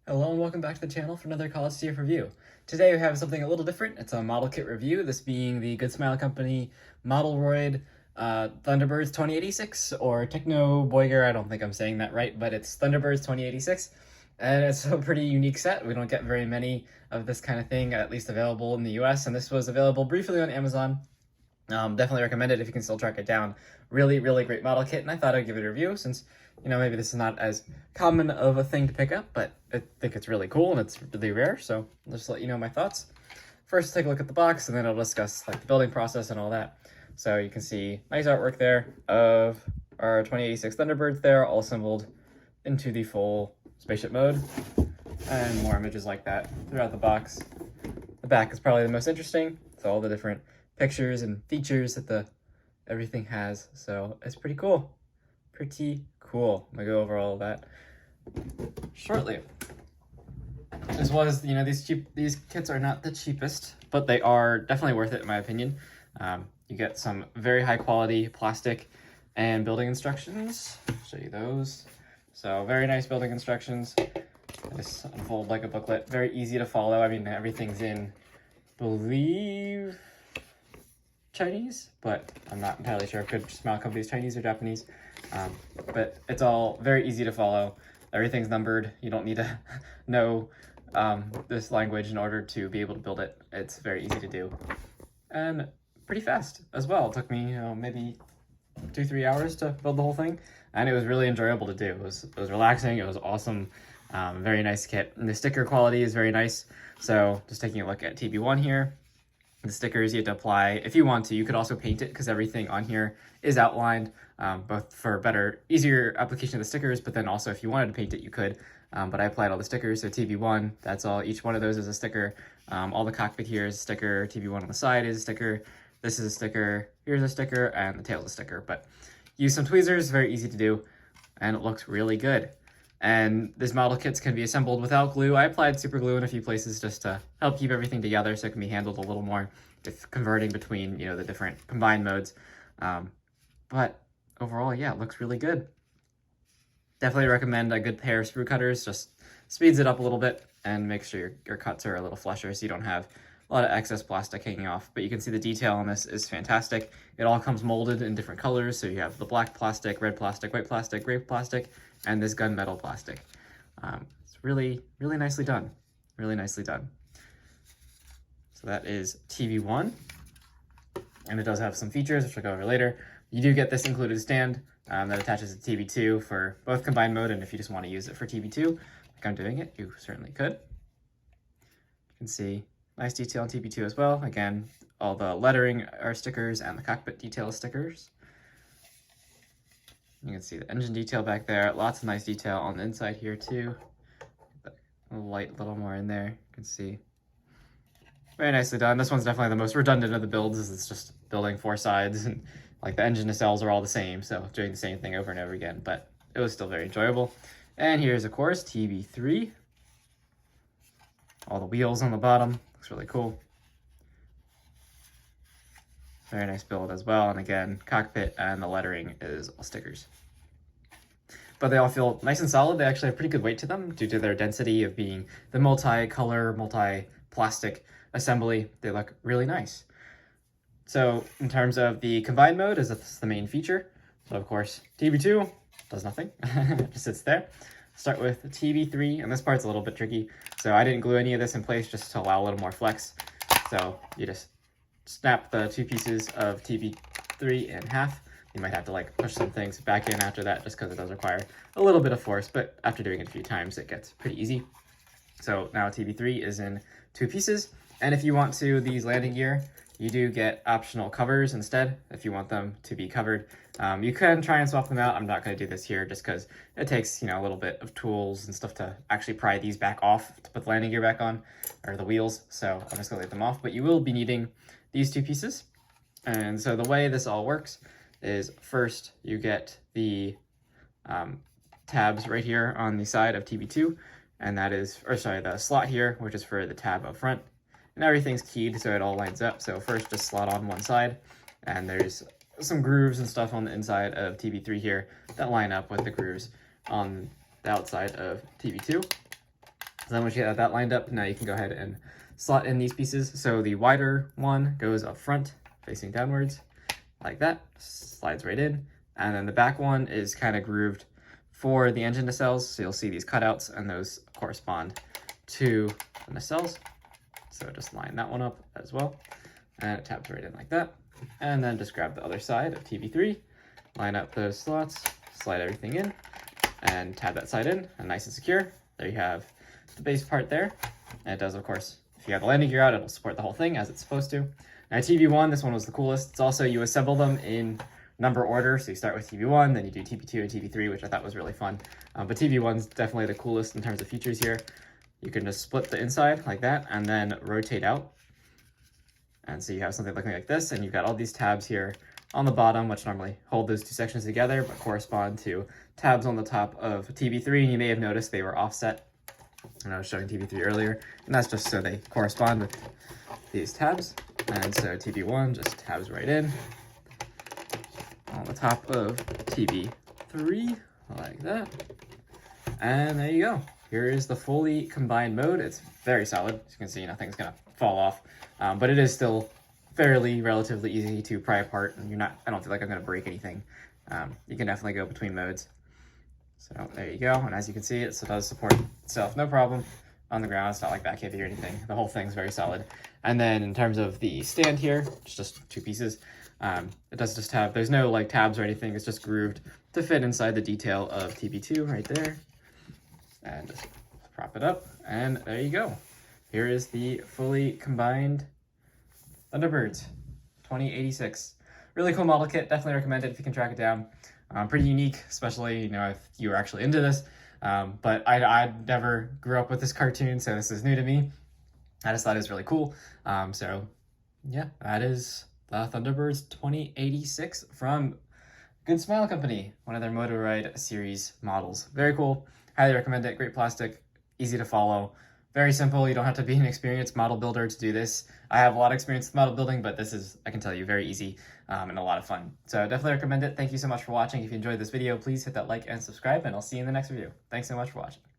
Hello and welcome back to the channel for another College CF review. Today we have something a little different. It's a model kit review, this being the Good Smile Company Moderoid Thunderbirds 2086, or Techno Boyger. I don't think I'm saying that right, but it's Thunderbirds 2086. And it's a pretty unique set. We don't get very many of this kind of thing, at least available in the US, and this was available briefly on Amazon. Definitely recommend it if you can still track it down. Really, really great model kit, and I thought I'd give it a review since, maybe this is not as common of a thing to pick up, but I think it's really cool and it's really rare, so I'll just let you know my thoughts. First, take a look at the box, and then I'll discuss the building process and all that. So you can see nice artwork there of our 2086 Thunderbirds there, all assembled into the full spaceship mode, and more images like that throughout the box. The back is probably the most interesting, so all the different pictures and features that everything has, so it's pretty cool. Pretty cool. I'm gonna go over all of that shortly. As well as, these kits are not the cheapest, but they are definitely worth it in my opinion. You get some very high quality plastic and building instructions. I'll show you those. So very nice building instructions. This unfold like a booklet. Very easy to follow. I mean, everything's in, believe, Chinese, but I'm not entirely sure if Good Smile Company is Chinese or Japanese. But it's all very easy to follow. Everything's numbered. You don't need to know this language in order to be able to build it. It's very easy to do. And pretty fast as well. It took me, maybe 2-3 hours to build the whole thing. And it was really enjoyable to do. It was relaxing. It was awesome. Very nice kit. And the sticker quality is very nice. So just taking a look at TB1 here. The stickers you have to apply if you want to. You could also paint it because everything on here is outlined, both for better, easier application of the stickers, but then also if you wanted to paint it, you could. But I applied all the stickers, so TB1, that's all. Each one of those is a sticker. All the cockpit here is a sticker. TB1 on the side is a sticker. This is a sticker. Here's a sticker, and the tail's a sticker. But use some tweezers, very easy to do, and it looks really good. And these model kits can be assembled without glue. I applied super glue in a few places just to help keep everything together so it can be handled a little more if converting between, the different combined modes. But overall, yeah, it looks really good. Definitely recommend a good pair of sprue cutters. Just speeds it up a little bit and makes sure your cuts are a little flusher so you don't have a lot of excess plastic hanging off. But you can see the detail on this is fantastic. It all comes molded in different colors. So you have the black plastic, red plastic, white plastic, gray plastic, and this gunmetal plastic. It's really, really nicely done. Really nicely done. So that is TB1. And it does have some features, which I'll go over later. You do get this included stand that attaches to TB2 for both combined mode, and if you just want to use it for TB2, like I'm doing it, you certainly could. You can see nice detail on TB2 as well. Again, all the lettering are stickers and the cockpit detail is stickers. You can see the engine detail back there. Lots of nice detail on the inside here too. A light little more in there. You can see. Very nicely done. This one's definitely the most redundant of the builds, as it's just building 4 sides, and like the engine nacelles are all the same, so doing the same thing over and over again, but it was still very enjoyable. And here's, of course, TB3. All the wheels on the bottom. Looks really cool. Very nice build as well. And again, cockpit and the lettering is all stickers. But they all feel nice and solid. They actually have pretty good weight to them due to their density of being the multi-color, multi-plastic assembly. They look really nice. So in terms of the combined mode, that's the main feature. So of course, TB2 does nothing, it just sits there. Start with TB3, and this part's a little bit tricky. So I didn't glue any of this in place just to allow a little more flex. So you just snap the 2 pieces of TB3 in half. You might have to push some things back in after that just because it does require a little bit of force, but after doing it a few times, it gets pretty easy. So now TB3 is in 2 pieces. And if you want to, these landing gear, you do get optional covers instead if you want them to be covered. You can try and swap them out. I'm not going to do this here just because it takes, a little bit of tools and stuff to actually pry these back off to put the landing gear back on, or the wheels. So I'm just going to leave them off, but you will be needing these 2 pieces. And so the way this all works is first you get the tabs right here on the side of TB2, and that is, the slot here, which is for the tab up front. And everything's keyed so it all lines up. So first just slot on one side, and there's some grooves and stuff on the inside of TB3 here that line up with the grooves on the outside of TB2. So then once you have that lined up, now you can go ahead and slot in these pieces. So the wider one goes up front, facing downwards, like that, slides right in. And then the back one is kind of grooved for the engine nacelles. So you'll see these cutouts, and those correspond to the nacelles. So just line that one up as well. And it tabs right in like that. And then just grab the other side of TB3, line up those slots, slide everything in, and tab that side in, and nice and secure. There you have the base part there. And it does, of course, if you have the landing gear out, it'll support the whole thing as it's supposed to. Now TB1, this one was the coolest. It's also, you assemble them in number order. So you start with TB1, then you do TB2 and TB3, which I thought was really fun. But TB1's definitely the coolest in terms of features here. You can just split the inside like that and then rotate out. And so you have something looking like this, and you've got all these tabs here on the bottom, which normally hold those two sections together, but correspond to tabs on the top of TB3. And you may have noticed they were offset when I was showing TB3 earlier, and that's just so they correspond with these tabs. And so TB1 just tabs right in on the top of TB3, like that. And there you go. Here is the fully combined mode. It's very solid. As you can see, nothing's gonna fall off, but it is still fairly relatively easy to pry apart, and I don't feel like I'm gonna break anything. You can definitely go between modes. So there you go. And as you can see, it does support itself, no problem on the ground. It's not like back heavy or anything. The whole thing's very solid. And then in terms of the stand here, it's just two pieces. It does just have, there's no like tabs or anything. It's just grooved to fit inside the detail of TB2 right there. And just prop it up, and there you go. Here is the fully combined Thunderbirds 2086. Really cool model kit. Definitely recommend it if you can track it down. Pretty unique, especially if you were actually into this. But I never grew up with this cartoon, so this is new to me. I just thought it was really cool. So yeah, that is the Thunderbirds 2086 from Good Smile Company, one of their Moderoid series models. Very cool. Highly recommend it. Great plastic, easy to follow, very simple. You don't have to be an experienced model builder to do this. I have a lot of experience with model building, but this is, I can tell you, very easy and a lot of fun. So definitely recommend it. Thank you so much for watching. If you enjoyed this video, please hit that like and subscribe, and I'll see you in the next review. Thanks so much for watching.